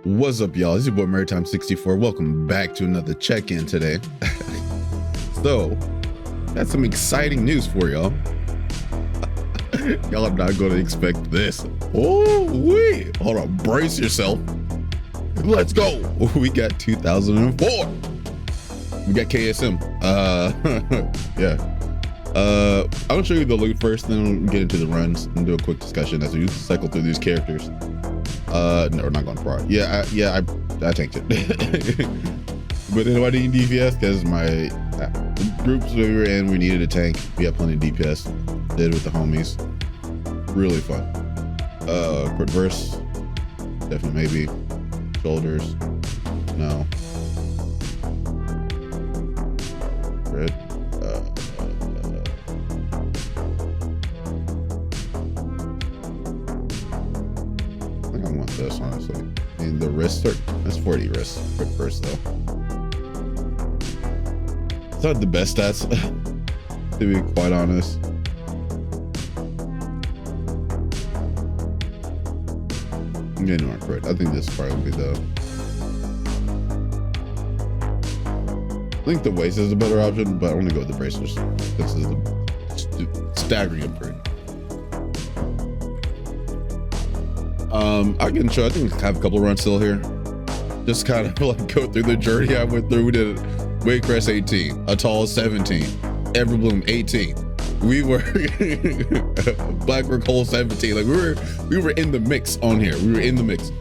What's up, y'all? This is your boy Maritime64. Welcome back to another check-in today. So, got some exciting news for y'all. Y'all are not going to expect this. Oh, wait. Hold on. Brace yourself. Let's go. We got 2004. We got KSM. Yeah. I'll show you the loot first, then we'll get into the runs and do a quick discussion as we cycle through these characters. No, we're not going to pro. I tanked it. But then why didn't DPS? Because my groups we were in, we needed a tank. We had plenty of DPS. Did with the homies. Really fun. Quick verse. Definitely maybe. Shoulders. No. Red. I think I want this, honestly. I mean, the wrists are, that's 40 wrists. Quick verse, though. It's not the best stats, to be quite honest. I'm getting more crit. I think this probably would be the. I think the waist is a better option, but I want to go with the bracers. This is the staggering upgrade. I can show. I think I have a couple runs still here. Just kind of like go through the journey I went through. We did Waycrest 18, Atoll 17, Everbloom 18. We were Blackrock Hole 17. Like we were in the mix on here. We were in the mix.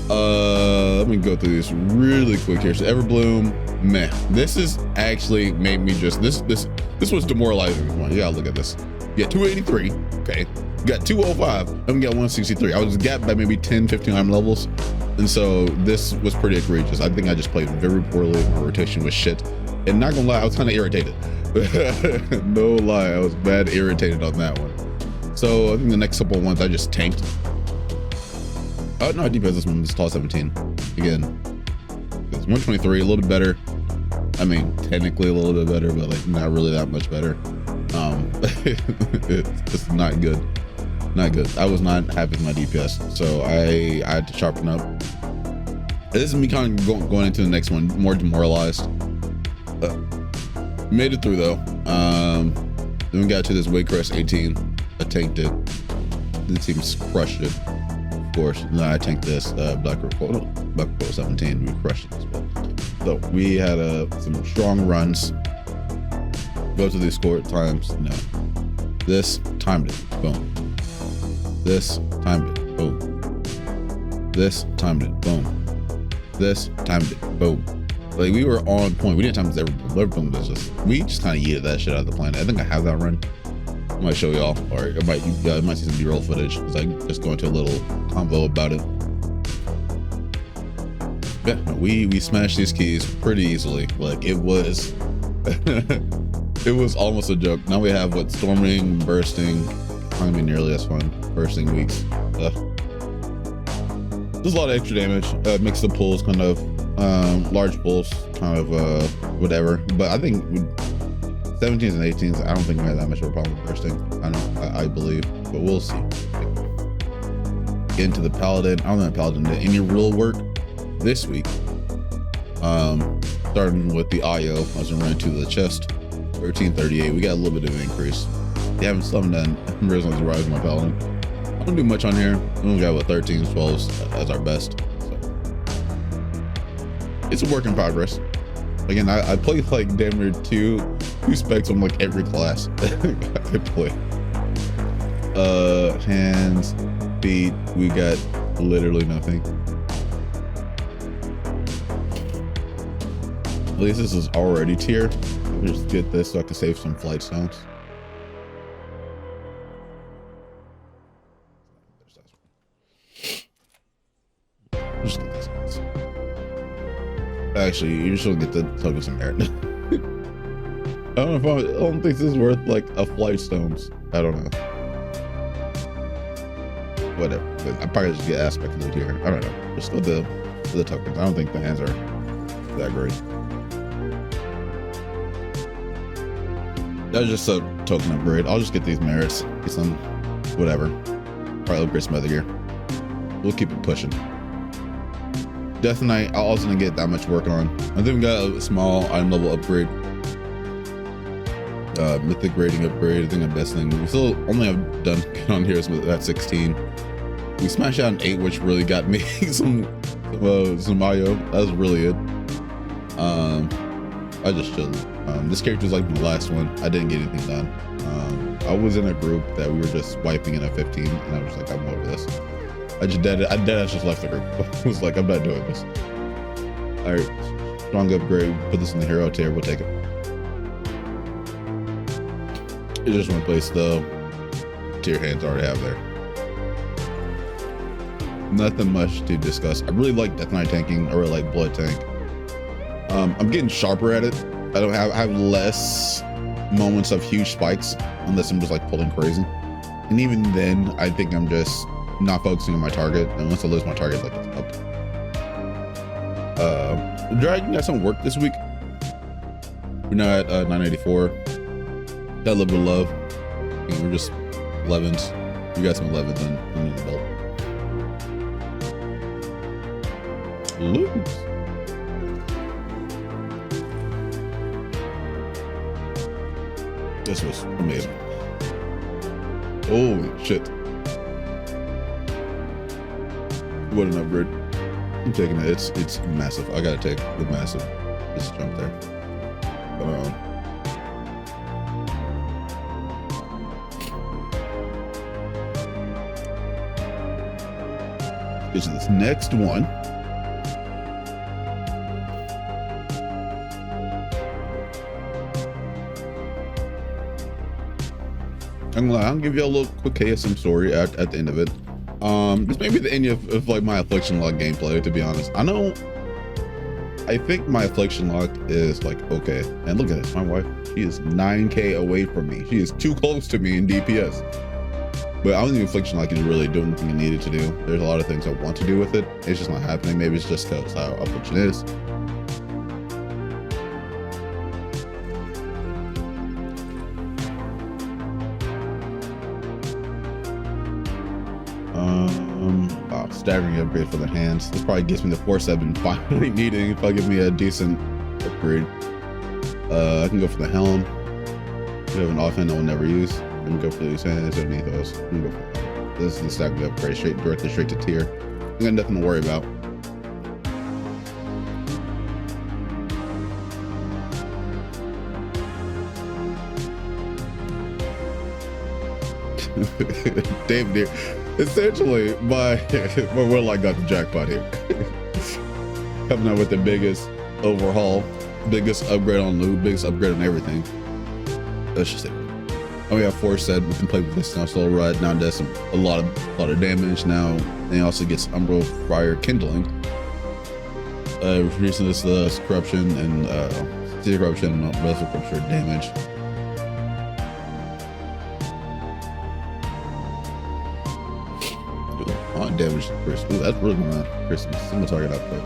Let me go through this really quick here. So Everbloom, man, this is actually made me just this was demoralizing. Come on, you gotta look at this. You got 283. Okay. You got 205 and we got 163. I was gapped by maybe 10, 15 item levels. And so this was pretty egregious. I think I just played very poorly. My rotation was shit. And not gonna lie, I was kind of irritated. No lie, I was bad irritated on that one. So I think the next couple of ones I just tanked. Oh no, I DPS this one. It's tall 17. Again, it's 123, a little bit better. I mean, technically a little bit better, but like not really that much better. It's not good. Not good. I was not happy with my DPS, so I had to sharpen up. This is me kind of going into the next one more demoralized. Made it through though. Then we got to this Waycrest 18. I tanked it. The team's crushed it, of course. And then I tanked this Blackrock Hole 17. We crushed it as well. So we had some strong runs. Go to these score times. No. This timed it. Boom. This timed it. Boom. This timed it. Boom. This timed it. Boom. Like we were on point. We didn't time this everything was just we just kind of yeeted that shit out of the planet. I think I have that run. I might show y'all, or I might see some B-roll footage because I just go into a little convo about it. Yeah, no, we smashed these keys pretty easily. Like it was it was almost a joke. Now we have what storming, bursting, I mean nearly as fun. Bursting weeks. There's a lot of extra damage. Makes the pulls kind of large pulls kind of whatever. But I think 17s and 18s, I don't think we had that much of a problem with bursting. I believe, but we'll see. Get into the paladin. I don't think paladin did any real work this week. Starting with the IO, I was gonna run to the chest. 1338. We got a little bit of an increase. Yeah, I'm still done. I'm originally rising my paladin. I don't do much on here. We only got what 13s, 12s as our best. So it's a work in progress. Again, I play like damn near two specs on like every class I play. Hands, feet, we got literally nothing. At least this is already tier. Let me just get this so I can save some flight stones. Just get this ones. Actually, you should get the tokens of merit. I don't think this is worth like a flight stones. I don't know. Whatever. I probably just get aspect loot here. I don't know. Just go to the tokens. I don't think the hands are that great. That's just a token upgrade. I'll just get these merits. Get some whatever. Probably upgrade some other gear. We'll keep it pushing. Death Knight, I also didn't get that much work on. I think we got a small item level upgrade. Mythic rating upgrade. I think the best thing we still only have done on here is that 16. We smashed out an 8, which really got me some IO. That was really good. I just chilled. This character was like the last one. I didn't get anything done. I was in a group that we were just wiping in a 15, and I was like, I'm over this. I just left the group. I was like, I'm not doing this. All right, strong upgrade. Put this in the hero tier. We'll take it. It's just one place though. Tier hands already have there. Nothing much to discuss. I really like Death Knight tanking. I really like Blood Tank. I'm getting sharper at it. I have less moments of huge spikes unless I'm just like pulling crazy. And even then, I think I'm just not focusing on my target. And once I lose my target, like it's up. Dragon got some work this week. We're now at 984. Got a little bit of love. I mean, we're just 11s. We got some 11s in the belt. Lose. This was amazing. Holy shit. What an upgrade. I'm taking it. It's massive. I gotta take the massive. Just jump there. Get to this next one. I'll give you a little quick KSM story at the end of it. This may be the end of like my affliction lock gameplay, to be honest. I think my affliction lock is like okay. And look at this, my wife, she is 9k away from me. She is too close to me in DPS. But I don't think affliction lock is really doing what I needed to do. There's a lot of things I want to do with it. It's just not happening. Maybe it's just because how affliction is. Staggering upgrade for the hands. This probably gets me the 4-7 finally needing. If I give me a decent upgrade, I can go for the helm. We have an offhand I will never use. Let me go for these hands underneath those. This is the stack upgrade directly straight to tier. I got nothing to worry about. Dave dear. Essentially, my Warlock got the jackpot here. Coming out with the biggest overhaul, biggest upgrade on loot, biggest upgrade on everything. That's just it. Oh, we have 4 set. We can play with this now. Slow ride now does a lot of damage now. And he also gets Umbral Fire Kindling. Reducing this corruption and city corruption and relative corruption damage. Damage to Chris. Ooh, that's really gonna Christmas. Single target output.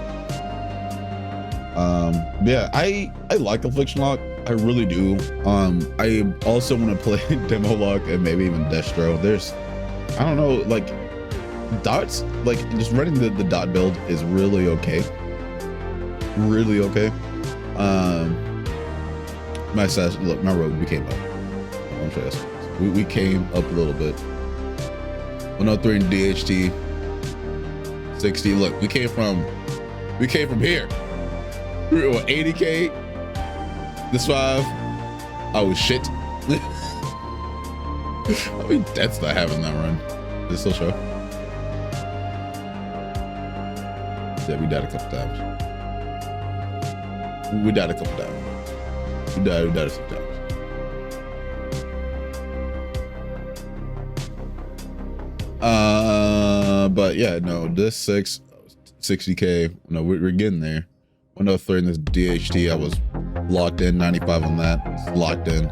Yeah, I like Affliction Lock. I really do. I also want to play Demo Lock and maybe even Destro. There's, I don't know, like dots. Like just running the dot build is really okay. Really okay. My stats. Look, my road. We came up. I'll show you this. We came up a little bit. 103 in DHT. 60. Look, we came from here. We were 80k. This 5. Oh shit. I mean, that's not having that run. Does it still show? Yeah, we died a couple times. We died a couple times. We died a few times. But yeah, no, this 60k. No, we're getting there. 103 in this DHT. I was locked in. 95 on that. It's locked in.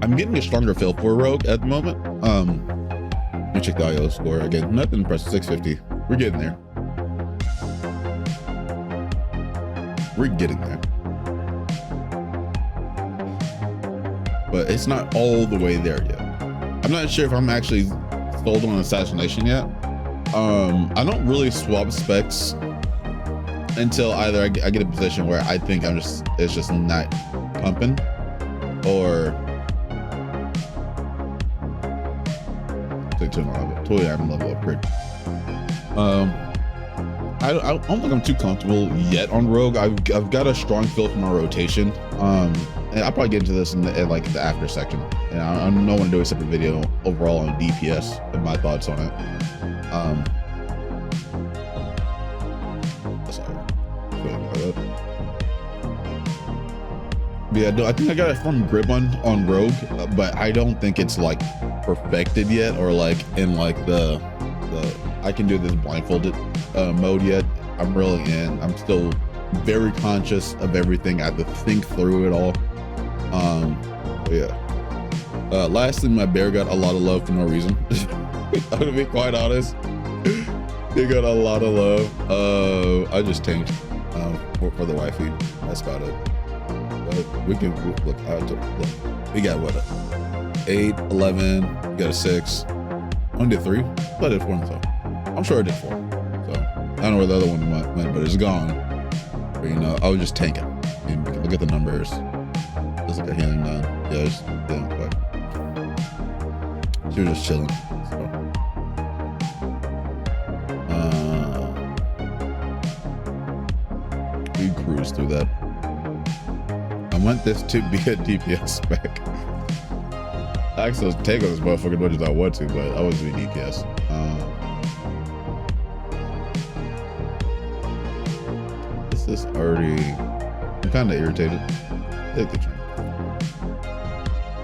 I'm getting a stronger feel for Rogue at the moment. Let me check the IO score again. Nothing impressive. 650. We're getting there. We're getting there. But it's not all the way there yet. I'm not sure if I'm actually sold on Assassination yet. I don't really swap specs until either I get a position where I think it's just not pumping, or totally I'm level upgrade. I don't think I'm too comfortable yet on Rogue. I've got a strong feel for my rotation. And I'll probably get into this in the after section. And I don't want to do a separate video overall on DPS and my thoughts on it. Yeah, I think I got a firm grip on Rogue, but I don't think it's like perfected yet, or like in like the I can do this blindfolded mode yet. I'm still very conscious of everything. I have to think through it all. Yeah. Lastly, my bear got a lot of love for no reason. I'm gonna be quite honest. They got a lot of love. I just tanked for the wifey. That's about it. But we can look. We got what? 8, 11. We got a 6. I did 3. I did 4 so. I'm sure I did 4. So I don't know where the other one went, but it's gone. But you know, I was just tanking. And look at the numbers. Let's look at healing 9. Yeah, just didn't quite. She was just chilling. So. We cruised through that. I want this to be a DPS spec. I actually was taking this motherfucker as much as I want to, but I was doing DPS. This is already. I'm kind of irritated. Take the train.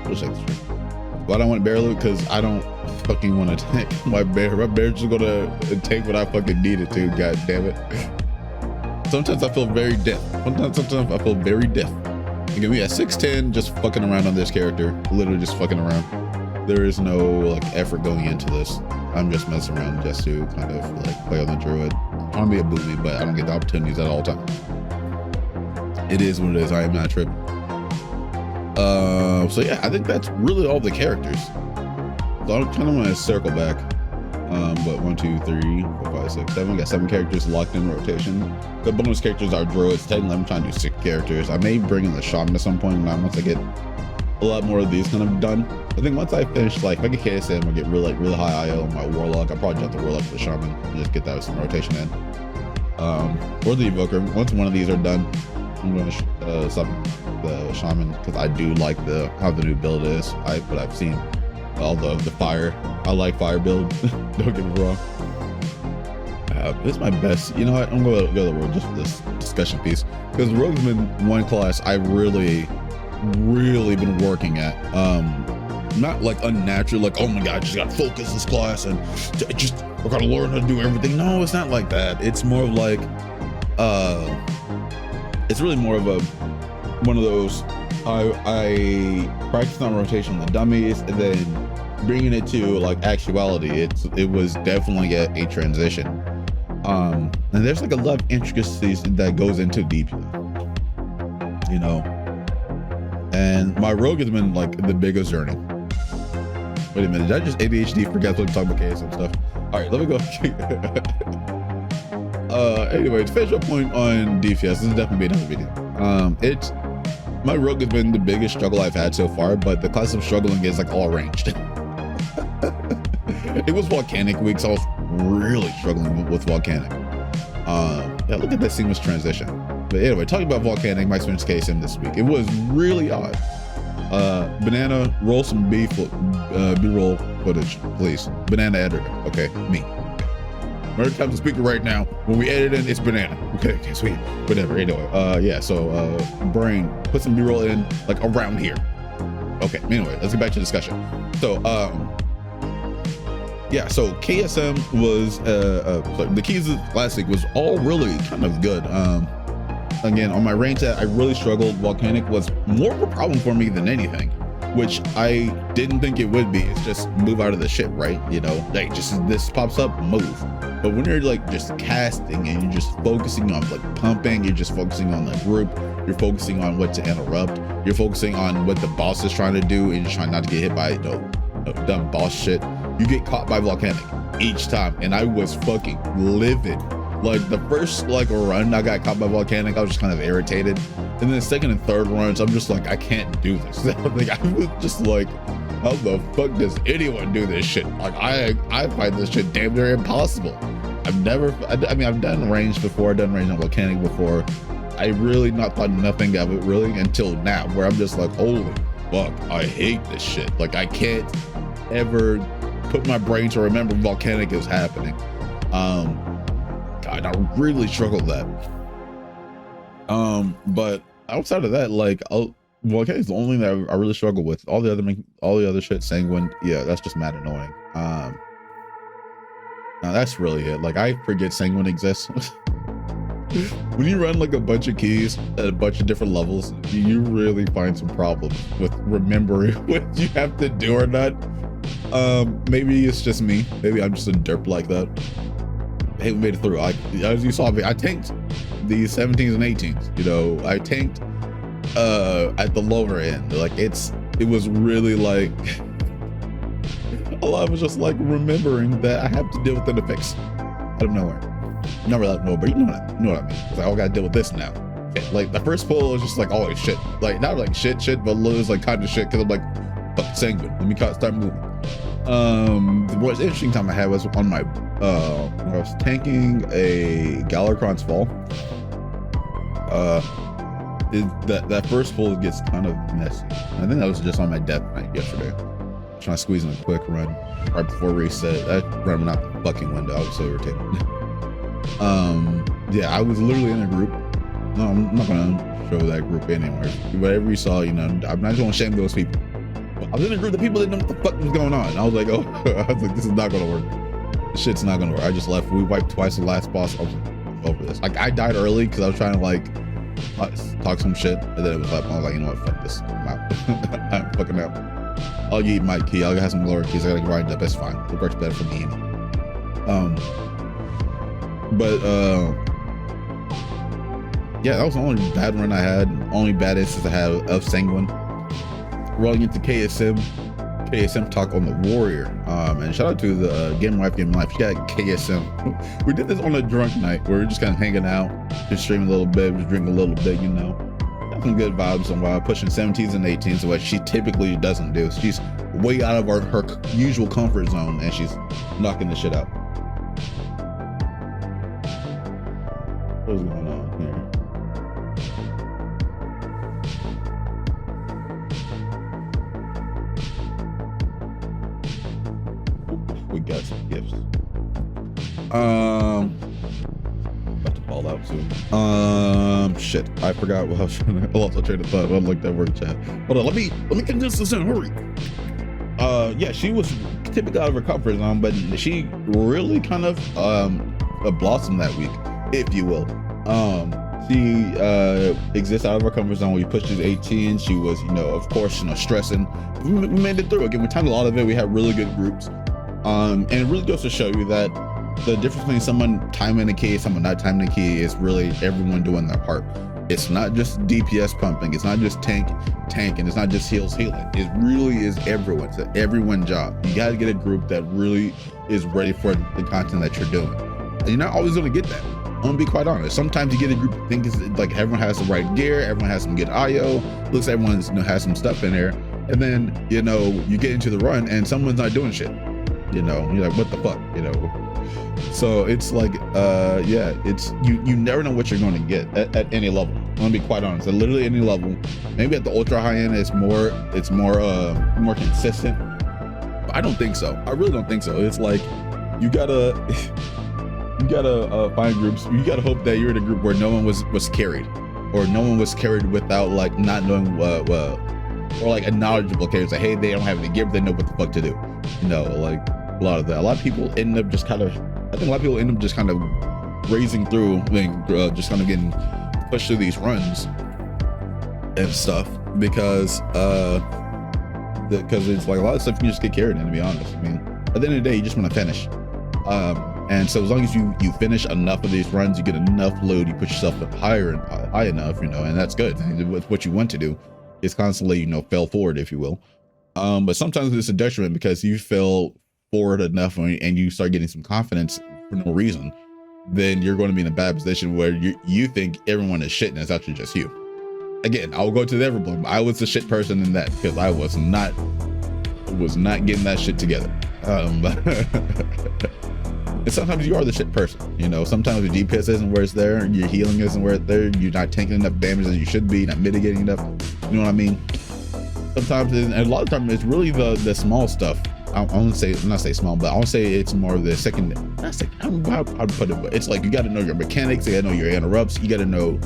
We'll take the train. Why do I want bear loot? Because I don't fucking want to tank my bear. My bear's just gonna take what I fucking need it to. God damn it. Sometimes I feel very deaf. Sometimes I feel very deaf. Again, we at 6'10", just fucking around on this character. Literally just fucking around. There is no like effort going into this. I'm just messing around just to kind of like play on the druid. I want to be a boomy, but I don't get the opportunities at all times. It is what it is. I am not tripping. So yeah, I think that's really all the characters. So I kind of want to circle back. But 1, 2, 3, 4, 5, 6, 7. We got 7 characters locked in rotation. The bonus characters are druids. Technically, I'm trying to do 6 characters. I may bring in the shaman at some point once I get a lot more of these kind of done. I think once I finish, like if I get KSM, I'll get really high IO on my warlock. I'll probably jump the warlock to the shaman and just get that with some rotation in. Or the evoker. Once one of these are done, I'm going to sub the shaman because I do like how the new build is. But I've seen all the fire. I like fire build. Don't get me wrong. This is my best. You know what? I'm gonna go to the rogue just for this discussion piece because rogue's been one class I've really been working at. Not like unnatural, like oh my god, just gotta focus this class and just we're gonna learn how to do everything. No, it's not like that. It's more of like it's really more of one of those. I practiced on rotation on the dummies and then bringing it to like actuality. It was definitely a transition. And there's like a lot of intricacies that goes into DPS, you know. And my rogue has been like the biggest journey. Wait a minute, did I just ADHD forget to talk about KSM stuff? All right, let me go. Anyway, to finish up point on DPS, this is definitely another video. My rogue has been the biggest struggle I've had so far, but the class I'm struggling is like all ranged. It was volcanic week, so I was really struggling with volcanic. Yeah, look at that seamless transition. But anyway, talking about volcanic, my experience KSM this week, it was really odd. Banana, roll some B-roll footage, please. Banana editor, okay, me. Every time the speaker right now, when we edit in, it's banana. Okay, sweet, whatever. Anyway, yeah. So, brain, put some B-roll in like around here. Okay. Anyway, let's get back to the discussion. So, yeah. So KSM was the keys last week was all really kind of good. Again, on my range that I really struggled. Volcanic was more of a problem for me than anything, which I didn't think it would be. It's just move out of the ship, right? You know, like just this pops up, move. But when you're like just casting and you're just focusing on like pumping, you're just focusing on the group, you're focusing on what to interrupt, you're focusing on what the boss is trying to do, and you're trying not to get hit by dumb boss shit. you get caught by volcanic each time, and I was fucking livid. Like the first like run I got caught by volcanic, I was just kind of irritated, and then the second and third runs I'm just like, I can't do this. Like I was just like, how the fuck does anyone do this shit? Like I find this shit damn near impossible. I mean I've done range before, I've done range on volcanic before. I really not thought nothing of it really until now, where I'm just like, holy fuck, I hate this shit. Like I can't ever put my brain to remember volcanic is happening. God, I really struggled with that. But outside of that, like volcanic is the only thing that I really struggle with. All the other shit, sanguine, yeah, that's just mad annoying. Now that's really it. Like I forget sanguine exists. When you run like a bunch of keys at a bunch of different levels, you really find some problems with remembering what you have to do or not. Maybe it's just me. Maybe I'm just a derp like that. Hey, we made it through. As you saw me, I tanked the 17s and 18s. You know, I tanked at the lower end. Like it was really like a lot was just like remembering that I have to deal with an effects out of nowhere. Not really out of nowhere, but you know what I mean. It's like, oh, I gotta deal with this now. Like the first pull was just like, oh shit. Like not like shit, but it was like kind of shit because I'm like, fuck sanguine. Let me start moving. The most interesting time I had was on my when I was tanking a Galacron's Fall. That first pull gets kind of messy. I think that was just on my death night yesterday. Trying to squeeze in a quick run right before reset. That run went out the fucking window. I was so irritated. Yeah, I was literally in a group. No, I'm not gonna show that group anywhere. Whatever you saw, you know, I'm not gonna shame those people. I was in a group of people that didn't know what the fuck was going on. I was like, oh, I was like, this is not gonna work. This shit's not gonna work. I just left. We wiped twice the last boss. I was like, over this. Like I died early because I was trying to like talk some shit, and then it was like, I was like, you know what, fuck this. I'm out. I'm fucking out. I'll eat my key. I'll have some lower keys. I gotta grind up. It's fine. It works better for me. Yeah, that was the only bad run I had. Only bad instance I had of sanguine. Rolling into KSM talk on the warrior. And shout out to the Game Life. She got KSM. We did this on a drunk night where we're just kind of hanging out, just streaming a little bit, just drinking a little bit, you know. Got some good vibes on while pushing 17s and 18s, what she typically doesn't do. She's way out of her usual comfort zone, and she's knocking the shit out. What's going on here? We got some gifts. About to fall out soon. Shit, I forgot what I was trying to. I lost my train of thought. I like that word chat. Hold on, let me condense this in. Hurry. Yeah, she was typically out of her comfort zone, but she really kind of blossomed that week, if you will. She exists out of her comfort zone. We pushed to 18. She was, you know, of course, you know, stressing. We made it through. Again, we timed a lot of it. We had really good groups. And it really goes to show you that the difference between someone timing a key, someone not timing a key, is really everyone doing their part. It's not just DPS pumping. It's not just tanking. It's not just heals healing. It really is everyone. It's an everyone job. You got to get a group that really is ready for the content that you're doing. And you're not always going to get that. I'm gonna be quite honest. Sometimes you get a group that thinks like everyone has the right gear, everyone has some good IO, looks like everyone's, you know, has some stuff in there, and then, you know, you get into the run and someone's not doing shit. You know, you're like, what the fuck, you know? So it's like, yeah, it's you never know what you're going to get at any level. I'm gonna be quite honest. At literally any level, maybe at the ultra high end, it's more consistent. But I don't think so. I really don't think so. It's like you gotta find groups. You gotta hope that you're in a group where no one was carried, or no one was carried without like not knowing what, or like a knowledgeable carrier. Like, hey, they don't have any gear, but they know what the fuck to do. You know, like a lot of that. A lot of people end up just kind of. I think a lot of people end up just kind of raising through, just kind of getting pushed through these runs and stuff because it's like a lot of stuff you can just get carried in, to be honest. I mean, at the end of the day, you just want to finish. And so as long as you finish enough of these runs, you get enough load, you put yourself up high enough, you know, and that's good. What you want to do is constantly, you know, fail forward, if you will. But sometimes it's a detriment because you fail forward enough and you start getting some confidence for no reason, then you're going to be in a bad position where you think everyone is shit and it's actually just you. Again, I'll go to the Everbloom. I was the shit person in that because I was not getting that shit together. And sometimes you are the shit person, you know. Sometimes your DPS isn't where it's there, your healing isn't where it's there, you're not taking enough damage as you should be, not mitigating enough. You know what I mean? Sometimes, and a lot of times, it's really the small stuff. I won't say, not say small, but I won't say it's more the second. That's like, I don't know how to put it, but it's like you got to know your mechanics, you got to know your interrupts, you got to know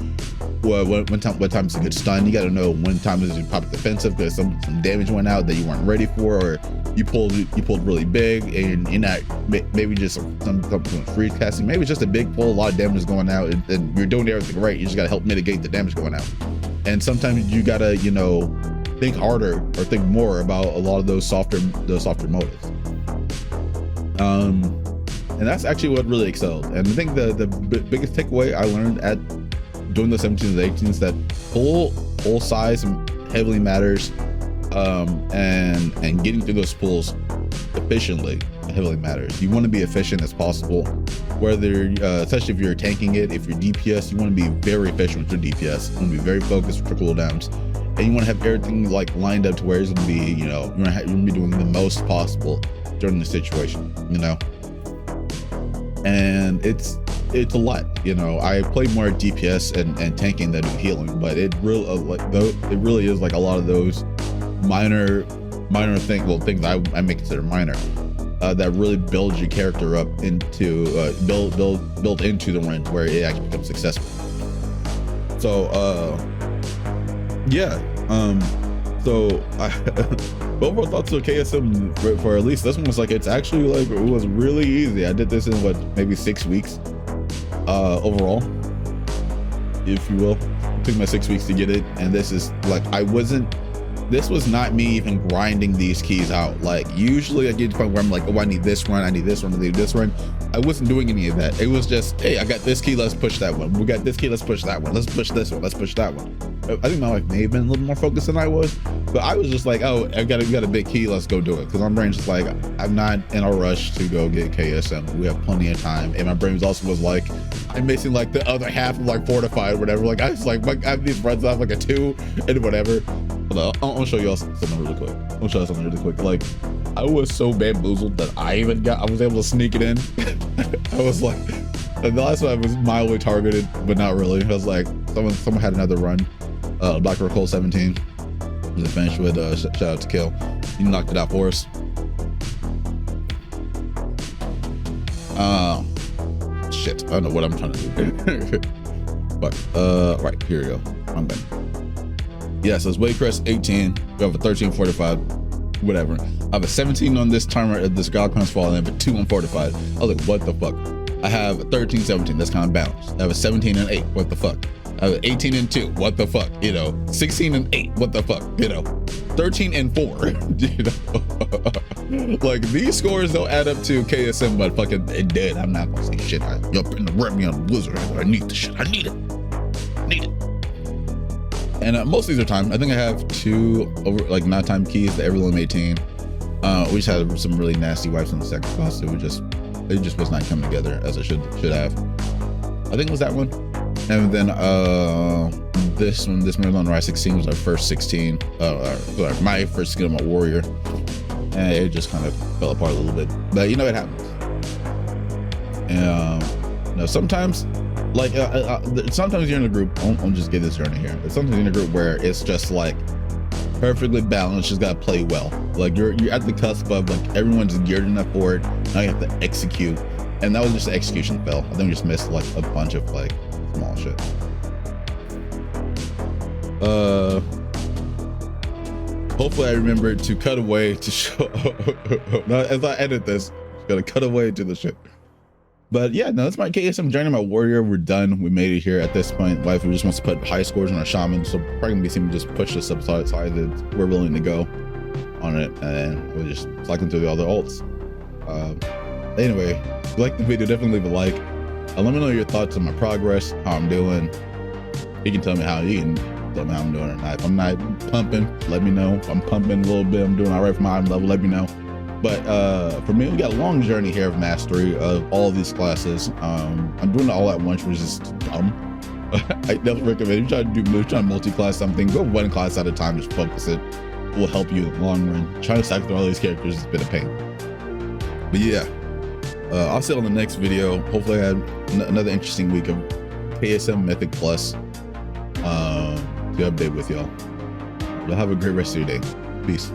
what time is a good stun, you got to know when time is you pop defensive because some damage went out that you weren't ready for, or you pulled really big and you're not, maybe just some free casting, maybe it's just a big pull, a lot of damage is going out, and you're doing everything right. You just got to help mitigate the damage going out. And sometimes you gotta, you know, think harder or think more about a lot of those softer motives. And that's actually what really excelled. And I think the biggest takeaway I learned at doing the 17s and 18s that pull size heavily matters, and getting through those pulls efficiently heavily matters. You want to be efficient as possible, whether especially if you're tanking it. If you're DPS, you want to be very efficient with your DPS. You want to be very focused with your cooldowns, and you want to have everything like lined up to where it's going to be, you know, you're going to be doing the most possible during the situation, you know. And it's a lot, you know. I play more DPS and tanking than healing, but it really is like a lot of those minor things I may consider minor, that really builds your character up into build into the range where it actually becomes successful. So yeah, so overall thoughts of KSM for at least this one was like, it's actually like, it was really easy. I did this in what, maybe 6 weeks overall, if you will. It took my 6 weeks to get it, and this is like, this was not me even grinding these keys out. Like usually I get to the point where I'm like, oh, I need this run, I need this run, I need this run. I wasn't doing any of that. It was just, hey, I got this key, let's push that one. We got this key, let's push that one. Let's push this one, let's push that one. I think my wife may have been a little more focused than I was, but I was just like, oh, we got a big key, let's go do it. Because my brain's just like, I'm not in a rush to go get KSM. We have plenty of time. And my brain also was like, I'm missing like the other half of like fortified or whatever. Like I was like, I have these runs off like a 2 and whatever. Hold on, I'll show you all something really quick. I'll show you something really quick. Like I was so bamboozled that I was able to sneak it in. I was like, the last one I was mildly targeted, but not really. I was like, someone had another run. Black Cole 17 was finished with shout out to Kill. He knocked it out for us. Shit, I don't know what I'm trying to do. But right, here we go. I'm done. Yeah, so it's Waycrest 18. We have a 13 fortified, whatever. I have a 17 on this timer at this God Crown's Fall, and I have a 2 on fortified. I was like, what the fuck? I have a 13, 17, that's kind of balanced. I have a 17 and 8, what the fuck? I have 18 and 2, what the fuck, you know, 16 and 8, what the fuck, you know, 13 and 4, you know, like these scores don't add up to KSM, but fucking it did. I'm not gonna say shit. Up in the Remion Blizzard, I need the shit, I need it. And most of these are timed. I think I have 2 over like not timed keys, the Everbloom 18. We just had some really nasty wipes on the second class. It just was not coming together as it should have. I think it was that one. And then this Marathon Rise 16 was our first 16, my first skill, my warrior, and it just kind of fell apart a little bit. But you know, it happens. You know, sometimes, like sometimes you're in a group. I'll just get this journey here. Sometimes you're in a group where it's just like perfectly balanced, just gotta play well. Like you're at the cusp of like everyone's geared enough for it. Now you have to execute, and that was just the execution fail. I think we just missed like a bunch of like small shit. Hopefully I remember to cut away to show as I edit this, just gotta cut away to the shit. But yeah, no, that's my KSM journey, my warrior. We're done. We made it here at this point. Wife just wants to put high scores on our shaman, so probably gonna be seeing just push this up side that we're willing to go on it, and we're just cycling through the other alts. Anyway, if you like the video, definitely leave a like. Let me know your thoughts on my progress, how I'm doing. You can tell me how I'm doing or not. If I'm not pumping, let me know. If I'm pumping a little bit, I'm doing all right for my item level, let me know. But for me, we got a long journey here of mastery of all of these classes. I'm doing it all at once, which is dumb. I definitely recommend if you're trying to multi-class something, go one class at a time, just focus it. It will help you in the long run. Trying to stack through all these characters has been a pain. But yeah, I'll see you on the next video. Hopefully I had another interesting week of KSM Mythic Plus to update with y'all. Y'all have a great rest of your day. Peace.